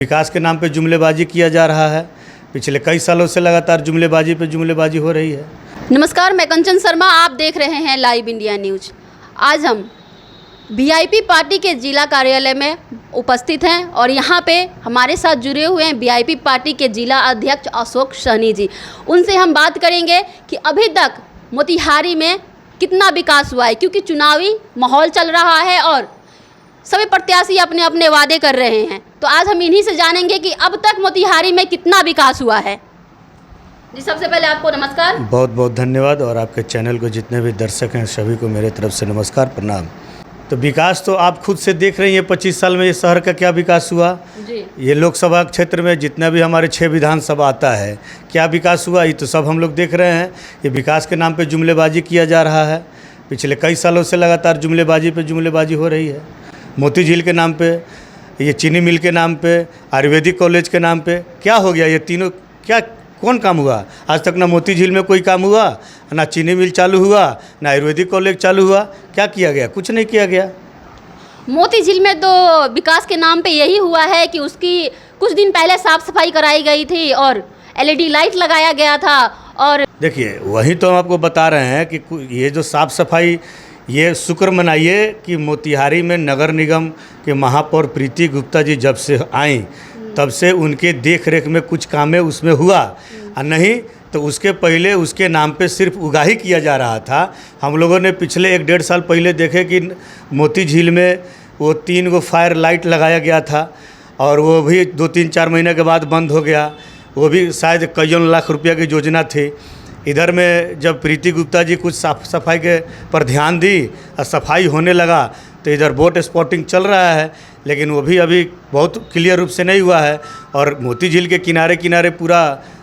विकास के नाम पे जुमलेबाजी किया जा रहा है। पिछले कई सालों से लगातार जुमलेबाजी पे जुमलेबाजी हो रही है। नमस्कार, मैं कंचन शर्मा, आप देख रहे हैं लाइव इंडिया न्यूज। आज हम वीआईपी पार्टी के जिला कार्यालय में उपस्थित हैं और यहाँ पे हमारे साथ जुड़े हुए हैं वीआईपी पार्टी के जिला अध्यक्ष अशोक सहनी जी। उनसे हम बात करेंगे कि अभी तक मोतिहारी में कितना विकास हुआ है, क्योंकि चुनावी माहौल चल रहा है और सभी प्रत्याशी अपने अपने वादे कर रहे हैं। तो आज हम इन्हीं से जानेंगे कि अब तक मोतिहारी में कितना विकास हुआ है। जी, सबसे पहले आपको नमस्कार। बहुत बहुत धन्यवाद और आपके चैनल को जितने भी दर्शक हैं सभी को मेरे तरफ से नमस्कार, प्रणाम। तो विकास तो आप खुद से देख रही हैं, 25 साल में ये शहर का क्या विकास हुआ जी। ये लोकसभा क्षेत्र में जितना भी हमारे 6 विधानसभा आता है, क्या विकास हुआ ये तो सब हम लोग देख रहे हैं। ये विकास के नाम पे जुमलेबाजी किया जा रहा है। पिछले कई सालों से लगातार जुमलेबाजी पे जुमलेबाजी हो रही है। मोती झील के नाम पे, ये चीनी मिल के नाम पे, आयुर्वेदिक कॉलेज के नाम पे क्या हो गया? ये तीनों क्या कौन काम हुआ? आज तक ना मोती झील में कोई काम हुआ, ना चीनी मिल चालू हुआ, ना आयुर्वेदिक कॉलेज चालू हुआ। क्या किया गया? कुछ नहीं किया गया। मोती झील में तो विकास के नाम पे यही हुआ है कि उसकी कुछ दिन पहले साफ सफाई कराई गई थी और एलईडी लाइट लगाया गया था। और देखिए, वही तो हम आपको बता रहे हैं कि ये जो साफ़ सफाई, ये शुक्र मनाइए कि मोतिहारी में नगर निगम के महापौर प्रीति गुप्ता जी जब से आई तब से उनके देख रेख में कुछ कामें उसमें हुआ, और नहीं तो उसके पहले उसके नाम पे सिर्फ उगाही किया जा रहा था। हम लोगों ने पिछले 1-1.5 साल पहले देखे कि मोती झील में वो 3 गो फायर लाइट लगाया गया था और वो भी 2-3-4 महीने के बाद बंद हो गया। वो भी शायद कई लाख रुपया की योजना थी। इधर में जब प्रीति गुप्ता जी कुछ साफ सफाई के पर ध्यान दी और सफाई होने लगा तो इधर बोट स्पॉटिंग चल रहा है, लेकिन वो भी अभी बहुत क्लियर रूप से नहीं हुआ है। और मोती झील के किनारे किनारे पूरा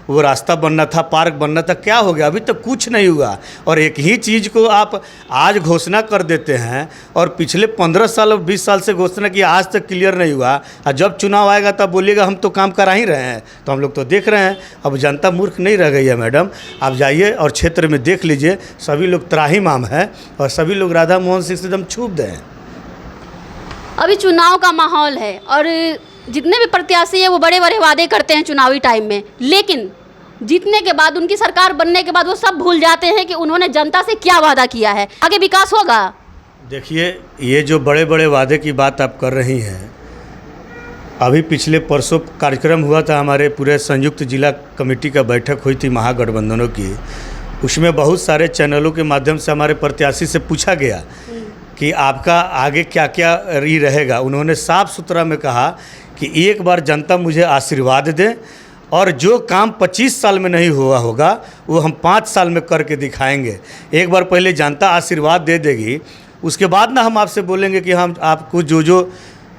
वो रास्ता बनना था, पार्क बनना था, क्या हो गया? अभी तक कुछ नहीं हुआ। और एक ही चीज़ को आप आज घोषणा कर देते हैं और पिछले 15 साल और 20 साल से घोषणा की, आज तक क्लियर नहीं हुआ। और जब चुनाव आएगा तब बोलिएगा हम तो काम करा ही रहे हैं। तो हम लोग तो देख रहे हैं। अब जनता मूर्ख नहीं रह गई है मैडम। आप जाइए और क्षेत्र में देख लीजिए, सभी लोग त्राहिमाम है और सभी लोग राधा मोहन सिंह से एकदम क्षुब्ध हैं। अभी चुनाव का माहौल है और जितने भी प्रत्याशी हैं वो बड़े बड़े वादे करते हैं चुनावी टाइम में, लेकिन जीतने के बाद, उनकी सरकार बनने के बाद वो सब भूल जाते हैं कि उन्होंने जनता से क्या वादा किया है। आगे विकास होगा? देखिए, ये जो बड़े बड़े वादे की बात आप कर रही हैं, अभी पिछले परसों कार्यक्रम हुआ था, हमारे पूरे संयुक्त जिला कमेटी का बैठक हुई थी महागठबंधनों की। उसमें बहुत सारे चैनलों के माध्यम से हमारे प्रत्याशी से पूछा गया कि आपका आगे क्या क्या रहेगा। उन्होंने साफ सुथरा में कहा कि एक बार जनता मुझे आशीर्वाद दे और जो काम 25 साल में नहीं हुआ होगा वो हम 5 साल में करके दिखाएंगे। एक बार पहले जनता आशीर्वाद दे देगी, उसके बाद ना हम आपसे बोलेंगे कि हम आपको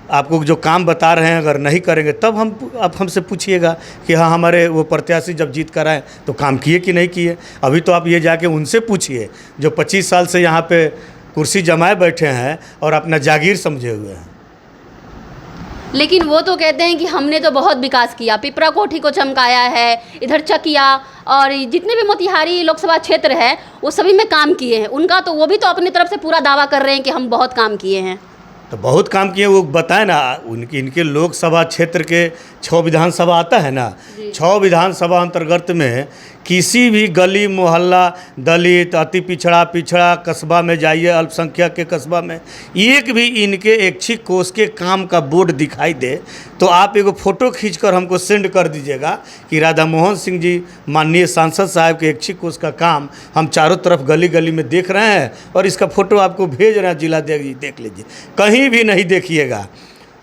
आपको जो काम बता रहे हैं अगर नहीं करेंगे तब आप हमसे पूछिएगा कि हाँ हमारे वो प्रत्याशी जब जीत कर आए तो काम किए कि नहीं किए। अभी तो आप ये जाके उनसे पूछिए जो 25 साल से यहाँ पे कुर्सी जमाए बैठे हैं और अपना जागीर समझे हुए हैं। लेकिन वो तो कहते हैं कि हमने तो बहुत विकास किया, पिपरा कोठी को चमकाया है, इधर चकिया और जितने भी मोतिहारी लोकसभा क्षेत्र है वो सभी में काम किए हैं। उनका तो वो भी तो अपनी तरफ से पूरा दावा कर रहे हैं कि हम बहुत काम किए हैं। तो बहुत काम किए, वो बताए ना। इनके लोकसभा क्षेत्र के 6 विधानसभा आता है ना, 6 विधानसभा अंतर्गत में किसी भी गली मोहल्ला, दलित, अति पिछड़ा कस्बा में जाइए, अल्पसंख्यक के कस्बा में एक भी इनके ऐच्छिक कोष के काम का बोर्ड दिखाई दे तो आप एगो फ़ोटो खींचकर हमको सेंड कर दीजिएगा कि राधा मोहन सिंह जी माननीय सांसद साहब के ऐच्छिक कोष का काम हम चारों तरफ गली गली में देख रहे हैं और इसका फ़ोटो आपको भेज रहे हैं, जिला देख लीजिए। कहीं भी नहीं देखिएगा।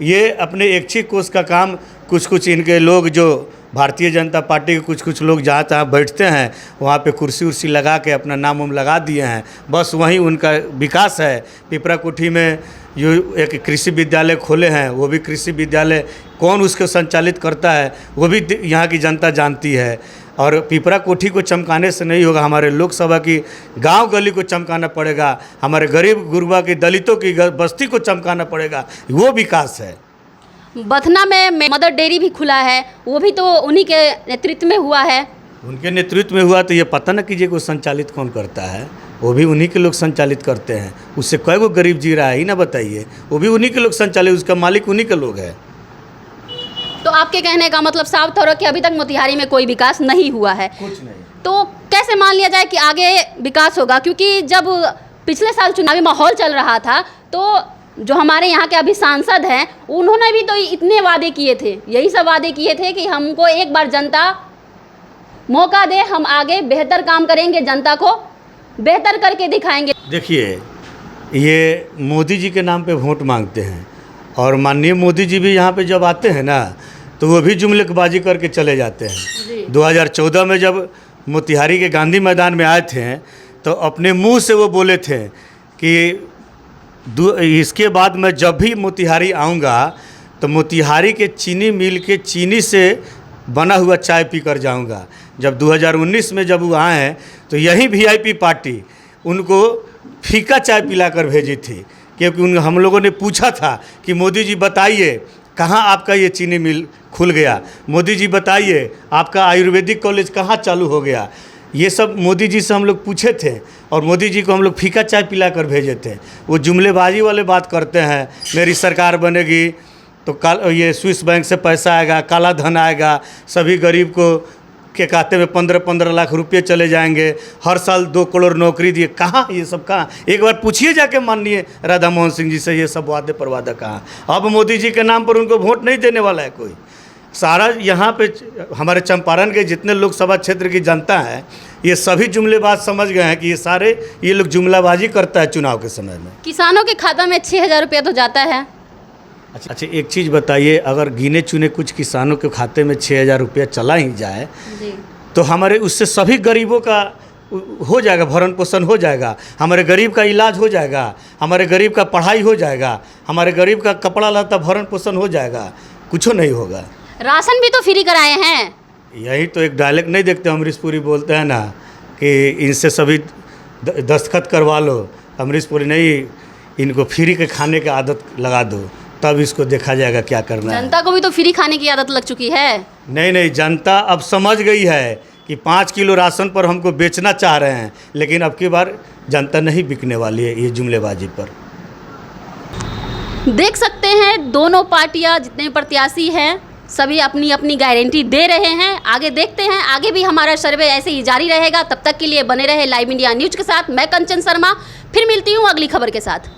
ये अपने ऐच्छिक कोष का काम कुछ इनके लोग, जो भारतीय जनता पार्टी के कुछ लोग जहाँ तहाँ बैठते हैं वहाँ पे कुर्सी उर्सी लगा के अपना नाम वाम लगा दिए हैं, बस वहीं उनका विकास है। पिपरा कोठी में जो एक कृषि विद्यालय खोले हैं, वो भी कृषि विद्यालय कौन उसको संचालित करता है वो भी यहाँ की जनता जानती है। और पिपरा कोठी को चमकाने से नहीं होगा, हमारे लोकसभा की गांव गली को चमकाना पड़ेगा, हमारे गरीब गुरबा की दलितों की बस्ती को चमकाना पड़ेगा, वो विकास है। बथना में मदर डेयरी भी खुला है, वो भी तो उन्हीं के नेतृत्व में हुआ है। उनके नेतृत्व में हुआ तो ये पता न कीजिए को संचालित कौन करता है, वो भी उन्हीं के लोग संचालित करते हैं। उससे कई गो गरीब जी रहा है ही ना, बताइए। वो भी उन्हीं के लोग संचालित, उसका मालिक उन्हीं के लोग है। तो आपके कहने का मतलब साफ तौर कि अभी तक मोतिहारी में कोई विकास नहीं हुआ है। कुछ नहीं। तो कैसे मान लिया जाए कि आगे विकास होगा? क्योंकि जब पिछले साल चुनावी माहौल चल रहा था तो जो हमारे यहाँ के अभी सांसद हैं उन्होंने भी तो इतने वादे किए थे, यही सब वादे किए थे कि हमको एक बार जनता मौका दे, हम आगे बेहतर काम करेंगे, जनता को बेहतर करके दिखाएंगे। देखिए, ये मोदी जी के नाम पे वोट मांगते हैं और माननीय मोदी जी भी यहाँ पे जब आते हैं ना तो वो भी जुमलेबाजी करके चले जाते हैं। 2014 में जब मोतिहारी के गांधी मैदान में आए थे तो अपने मुंह से वो बोले थे कि इसके बाद मैं जब भी मोतिहारी आऊँगा तो मोतिहारी के चीनी मिल के चीनी से बना हुआ चाय पी कर जाऊँगा। जब 2019 में जब वो आए हैं तो यही वीआईपी पार्टी उनको फीका चाय पिलाकर भेजी थी, क्योंकि हम लोगों ने पूछा था कि मोदी जी बताइए कहाँ आपका ये चीनी मिल खुल गया, मोदी जी बताइए आपका आयुर्वेदिक कॉलेज कहाँ चालू हो गया। ये सब मोदी जी से हम लोग पूछे थे और मोदी जी को हम लोग फीका चाय पिला कर भेजे थे। वो जुमलेबाजी वाले बात करते हैं, मेरी सरकार बनेगी तो ये स्विस बैंक से पैसा आएगा, काला धन आएगा, सभी गरीब को के खाते में 15-15 लाख रुपए चले जाएंगे, हर साल 2 करोड़ नौकरी दिए। कहाँ ये सब? कहाँ? एक बार पूछिए जाके माननीय राधा मोहन सिंह जी से, ये सब वादे परवादा कहाँ? अब मोदी जी के नाम पर उनको वोट नहीं देने वाला है कोई। सारा यहाँ पे हमारे चंपारण के जितने लोकसभा क्षेत्र की जनता है ये सभी जुमलेबाज समझ गए हैं कि ये लोग जुमलाबाजी करता है चुनाव के समय में। किसानों के खाता में 6,000 रुपया तो जाता है। अच्छा, एक चीज़ बताइए, अगर गिने चुने कुछ किसानों के खाते में 6,000 रुपया चला ही जाए जी, तो हमारे उससे सभी गरीबों का हो जाएगा, भरण पोषण हो जाएगा, हमारे गरीब का इलाज हो जाएगा, हमारे गरीब का पढ़ाई हो जाएगा, हमारे गरीब का कपड़ा लत्ता भरण पोषण हो जाएगा, कुछ नहीं होगा। राशन भी तो फ्री कराए हैं। यही तो एक डायलॉग नहीं देखते, अमरीश पुरी बोलते हैं ना कि इनसे सभी दस्तखत करवा लो। अमरीश पुरी नहीं, इनको फ्री के खाने की आदत लगा दो, तब इसको देखा जाएगा क्या करना है। जनता को भी तो फ्री खाने की आदत लग चुकी है। नहीं, जनता अब समझ गई है कि 5 किलो राशन पर हमको बेचना चाह रहे हैं, लेकिन अब की बार जनता नहीं बिकने वाली है ये जुमलेबाजी पर। देख सकते हैं दोनों पार्टियां जितने प्रत्याशी हैं सभी अपनी अपनी गारंटी दे रहे हैं। आगे देखते हैं, आगे भी हमारा सर्वे ऐसे ही जारी रहेगा। तब तक के लिए बने रहे लाइव इंडिया न्यूज़ के साथ। मैं कंचन शर्मा, फिर मिलती हूँ अगली खबर के साथ।